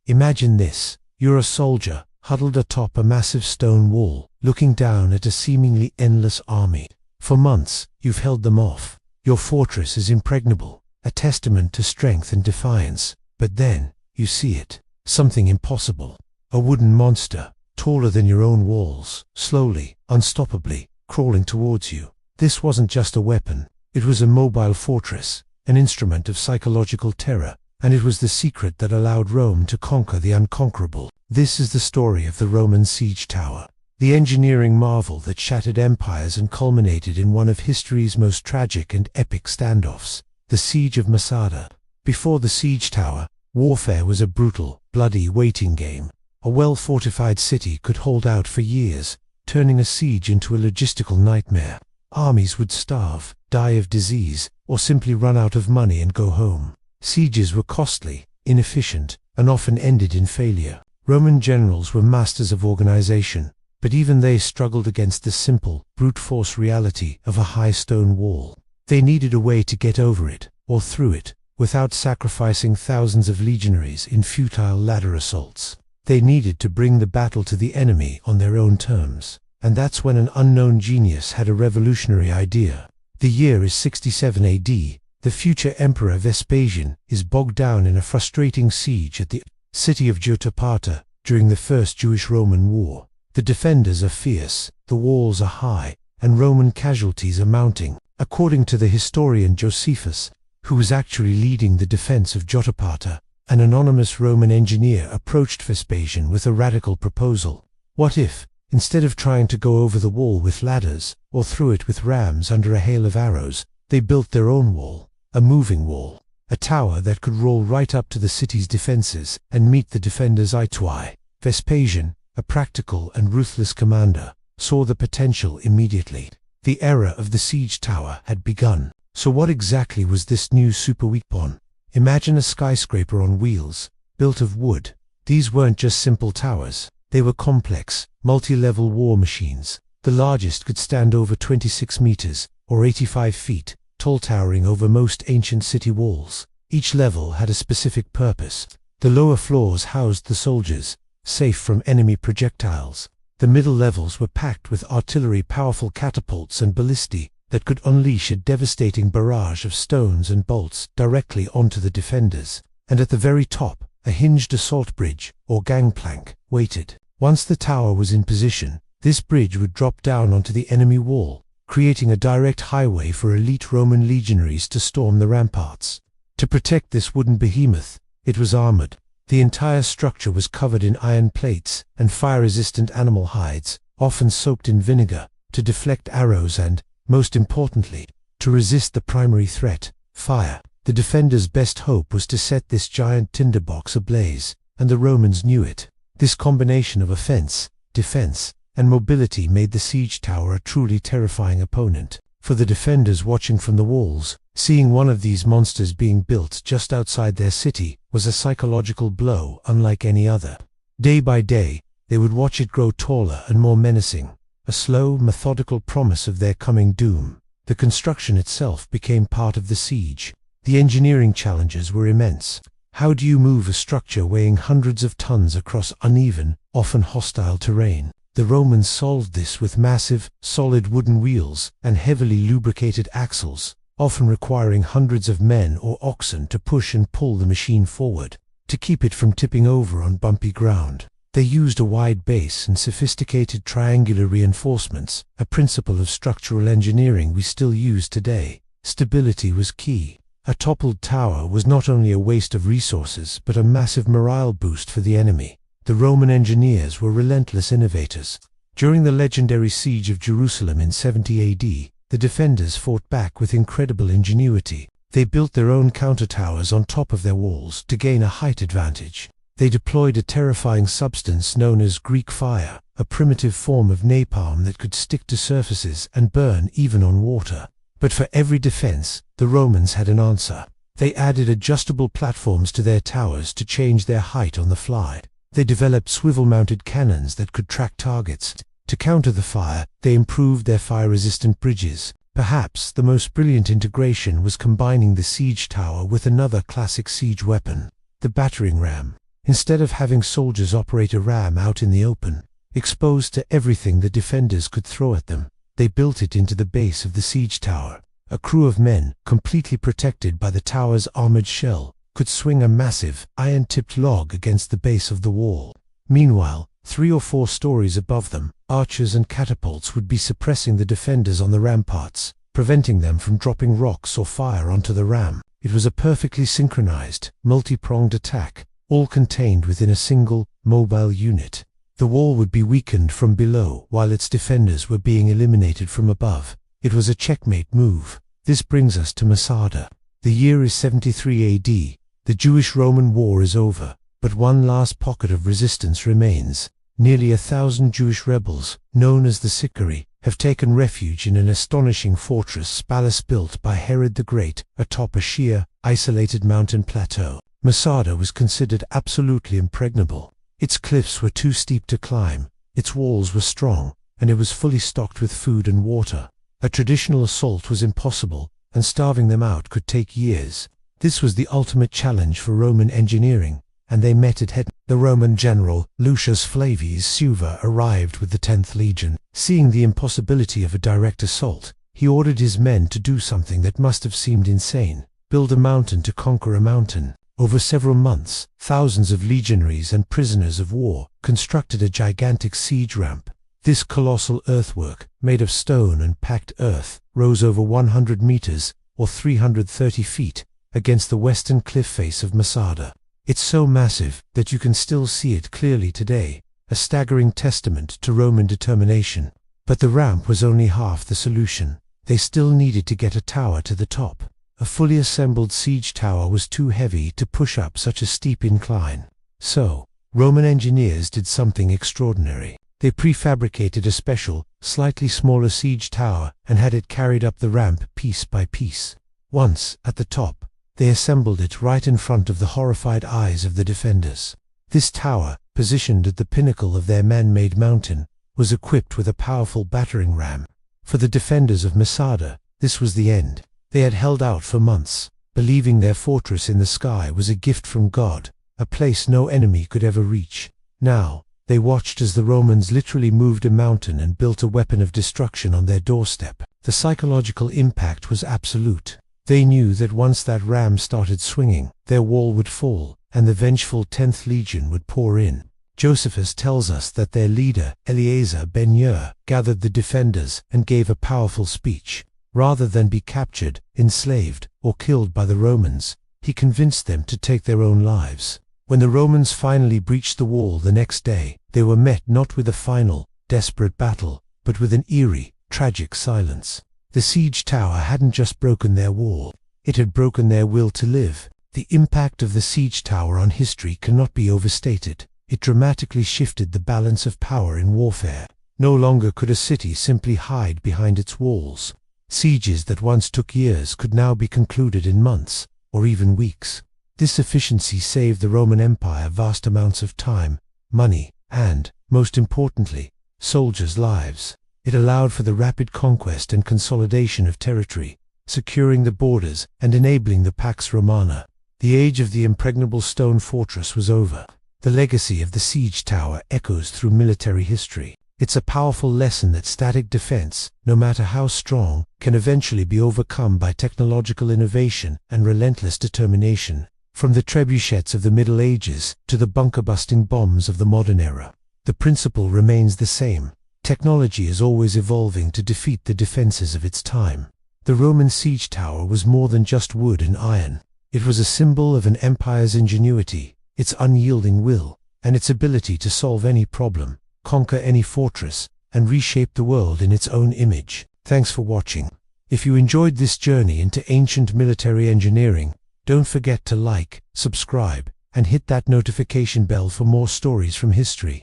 Imagine this. You're a soldier, huddled atop a massive stone wall, looking down at a seemingly endless army. For months, you've held them off. Your fortress is impregnable, a testament to strength and defiance. But then, you see it. Something impossible. A wooden monster, taller than your own walls, slowly, unstoppably, crawling towards you. This wasn't just a weapon. It was a mobile fortress, an instrument of psychological terror, and it was the secret that allowed Rome to conquer the unconquerable. This is the story of the Roman siege tower, the engineering marvel that shattered empires and culminated in one of history's most tragic and epic standoffs, the Siege of Masada. Before the siege tower, warfare was a brutal, bloody waiting game. A well-fortified city could hold out for years, turning a siege into a logistical nightmare. Armies would starve, die of disease, or simply run out of money and go home. Sieges were costly, inefficient, and often ended in failure. Roman generals were masters of organization, but even they struggled against the simple, brute force reality of a high stone wall. They needed a way to get over it, or through it, without sacrificing thousands of legionaries in futile ladder assaults. They needed to bring the battle to the enemy on their own terms. And that's when an unknown genius had a revolutionary idea. The year is 67 AD. The future emperor Vespasian is bogged down in a frustrating siege at the city of Jotapata during the First Jewish-Roman War. The defenders are fierce, the walls are high, and Roman casualties are mounting. According to the historian Josephus, who was actually leading the defense of Jotapata, an anonymous Roman engineer approached Vespasian with a radical proposal. What if, instead of trying to go over the wall with ladders, or through it with rams under a hail of arrows, they built their own wall, a moving wall, a tower that could roll right up to the city's defenses and meet the defenders eye to eye? Vespasian, a practical and ruthless commander, saw the potential immediately. The era of the siege tower had begun. So what exactly was this new super weapon? Imagine a skyscraper on wheels, built of wood. These weren't just simple towers. They were complex, multi-level war machines. The largest could stand over 26 meters, or 85 feet, tall, towering over most ancient city walls. Each level had a specific purpose. The lower floors housed the soldiers, safe from enemy projectiles. The middle levels were packed with artillery, powerful catapults and ballistae that could unleash a devastating barrage of stones and bolts directly onto the defenders. And at the very top, a hinged assault bridge, or gangplank, waited. Once the tower was in position, this bridge would drop down onto the enemy wall, creating a direct highway for elite Roman legionaries to storm the ramparts. To protect this wooden behemoth, it was armored. The entire structure was covered in iron plates and fire-resistant animal hides, often soaked in vinegar, to deflect arrows and, most importantly, to resist the primary threat, fire. The defenders' best hope was to set this giant tinderbox ablaze, and the Romans knew it. This combination of offense, defense, and mobility made the siege tower a truly terrifying opponent. For the defenders watching from the walls, seeing one of these monsters being built just outside their city was a psychological blow unlike any other. Day by day, they would watch it grow taller and more menacing, a slow, methodical promise of their coming doom. The construction itself became part of the siege. The engineering challenges were immense. How do you move a structure weighing hundreds of tons across uneven, often hostile terrain? The Romans solved this with massive, solid wooden wheels and heavily lubricated axles, often requiring hundreds of men or oxen to push and pull the machine forward, to keep it from tipping over on bumpy ground. They used a wide base and sophisticated triangular reinforcements, a principle of structural engineering we still use today. Stability was key. A toppled tower was not only a waste of resources but a massive morale boost for the enemy. The Roman engineers were relentless innovators. During the legendary siege of Jerusalem in 70 AD, the defenders fought back with incredible ingenuity. They built their own counter towers on top of their walls to gain a height advantage. They deployed a terrifying substance known as Greek fire, a primitive form of napalm that could stick to surfaces and burn even on water. But for every defense, the Romans had an answer. They added adjustable platforms to their towers to change their height on the fly. They developed swivel-mounted cannons that could track targets. To counter the fire, they improved their fire-resistant bridges. Perhaps the most brilliant integration was combining the siege tower with another classic siege weapon, the battering ram. Instead of having soldiers operate a ram out in the open, exposed to everything the defenders could throw at them, they built it into the base of the siege tower. A crew of men, completely protected by the tower's armored shell, could swing a massive, iron-tipped log against the base of the wall. Meanwhile, 3 or 4 stories above them, archers and catapults would be suppressing the defenders on the ramparts, preventing them from dropping rocks or fire onto the ram. It was a perfectly synchronized, multi-pronged attack, all contained within a single, mobile unit. The wall would be weakened from below while its defenders were being eliminated from above. It was a checkmate move. This brings us to Masada. The year is 73 AD. The Jewish-Roman war is over, but one last pocket of resistance remains. Nearly 1,000 Jewish rebels, known as the Sicarii, have taken refuge in an astonishing fortress palace built by Herod the Great atop a sheer, isolated mountain plateau. Masada was considered absolutely impregnable. Its cliffs were too steep to climb, its walls were strong, and it was fully stocked with food and water. A traditional assault was impossible, and starving them out could take years. This was the ultimate challenge for Roman engineering, and they met it head. The Roman general, Lucius Flavius Suva, arrived with the 10th Legion. Seeing the impossibility of a direct assault, he ordered his men to do something that must have seemed insane: build a mountain to conquer a mountain. Over several months, thousands of legionaries and prisoners of war constructed a gigantic siege ramp. This colossal earthwork, made of stone and packed earth, rose over 100 meters, or 330 feet, against the western cliff face of Masada. It's so massive that you can still see it clearly today, a staggering testament to Roman determination. But the ramp was only half the solution. They still needed to get a tower to the top. A fully assembled siege tower was too heavy to push up such a steep incline. So, Roman engineers did something extraordinary. They prefabricated a special, slightly smaller siege tower and had it carried up the ramp piece by piece. Once, at the top, they assembled it right in front of the horrified eyes of the defenders. This tower, positioned at the pinnacle of their man-made mountain, was equipped with a powerful battering ram. For the defenders of Masada, this was the end. They had held out for months, believing their fortress in the sky was a gift from God, a place no enemy could ever reach. Now, they watched as the Romans literally moved a mountain and built a weapon of destruction on their doorstep. The psychological impact was absolute. They knew that once that ram started swinging, their wall would fall, and the vengeful 10th Legion would pour in. Josephus tells us that their leader, Eleazar ben Ur, gathered the defenders and gave a powerful speech. Rather than be captured, enslaved, or killed by the Romans, he convinced them to take their own lives. When the Romans finally breached the wall the next day, they were met not with a final, desperate battle, but with an eerie, tragic silence. The siege tower hadn't just broken their wall, it had broken their will to live. The impact of the siege tower on history cannot be overstated. It dramatically shifted the balance of power in warfare. No longer could a city simply hide behind its walls. Sieges that once took years could now be concluded in months, or even weeks. This efficiency saved the Roman Empire vast amounts of time, money, and, most importantly, soldiers' lives. It allowed for the rapid conquest and consolidation of territory, securing the borders and enabling the Pax Romana. The age of the impregnable stone fortress was over. The legacy of the siege tower echoes through military history. It's a powerful lesson that static defense, no matter how strong, can eventually be overcome by technological innovation and relentless determination. From the trebuchets of the Middle Ages to the bunker-busting bombs of the modern era, the principle remains the same. Technology is always evolving to defeat the defenses of its time. The Roman siege tower was more than just wood and iron. It was a symbol of an empire's ingenuity, its unyielding will, and its ability to solve any problem, conquer any fortress, and reshape the world in its own image. Thanks for watching. If you enjoyed this journey into ancient military engineering, don't forget to like, subscribe, and hit that notification bell for more stories from history.